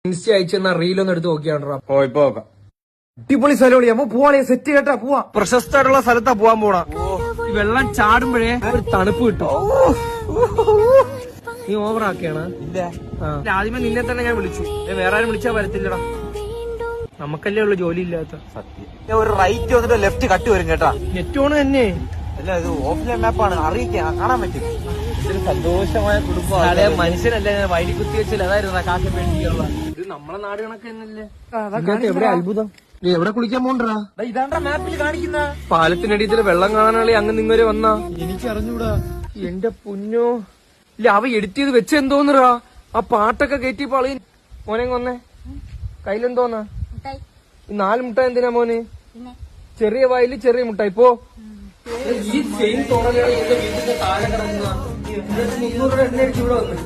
Insta അയച്ചെന്ന റീലൊന്നും എടുത്ത് നോക്കിയാണ്ടാ. ഓ ഇപ്പൊ നോക്കാം. അടിപൊളി സ്ഥലം അമ്മ പോവാളെ സെറ്റ് കേട്ടാ പോവാ. പ്രശസ്തമായിട്ടുള്ള സ്ഥലത്താ പോവാൻ പോണ. ഈ വെള്ളം ചാടുമ്പോഴേ ഒരു തണുപ്പ് കിട്ടും. നീ ഓവറാക്കിയാണ്. ഇല്ല ആദ്യമേ നിന്നെ തന്നെ ഞാൻ വിളിച്ചു. വേറെ ആരും വിളിച്ചാ വരത്തില്ലടാ. നമുക്കല്ലേ ഉള്ളു ജോലി ഇല്ലാത്ത. സത്യം ഒരു റൈറ്റ് വന്നിട്ട് ലെഫ്റ്റ് കട്ട് വരും കേട്ടാ. നെറ്റ് ഓൺ തന്നെ. അല്ല ഇത് ഓഫ്ലൈൻ മാപ്പാണ്, അറിയിക്കാൻ കാണാൻ പറ്റും. ഇതൊരു സന്തോഷമായ കുടുംബമാണ്. മനുഷ്യനല്ലേ വൈലി കുത്തി വെച്ചില്ല. അതായിരുന്നു കാക്ക വേണ്ടിയുള്ള. ഇത് നമ്മളെ നാട് കണക്ക് തന്നെയല്ലേ. എവിടെ അത്ഭുതം. നീ എവിടെ കുളിക്കാൻ പോണ്ടാ? ഇതാണ്ടാ മാപ്പിൽ കാണിക്കുന്ന പാലത്തിനടിയിൽ വെള്ളം കാണാനുള്ള അങ്ങ് നിങ്ങരെ വന്നാ. എനിക്ക് അറിഞ്ഞൂടാ. എന്റെ പൊന്നോ. ഇല്ല അവ എഡിറ്റ് ചെയ്ത് വെച്ചെന്തോന്നറാ. ആ പാട്ടൊക്കെ കയറ്റി പളി. മോനെ കൊന്നേ കയ്യിലെന്തോന്നാ? ഈ 4 മുട്ടായി എന്തിനാ മോന്? ചെറിയ വായില് ചെറിയ മുട്ടായി. പോ. ഈ സെയിം തോന്നലാണ് എന്റെ വീട്ടിന്റെ താഴെ കിടക്കുന്ന. 300 രൂപ എണ്ണ അടിച്ച് ഇവിടെ വന്ന്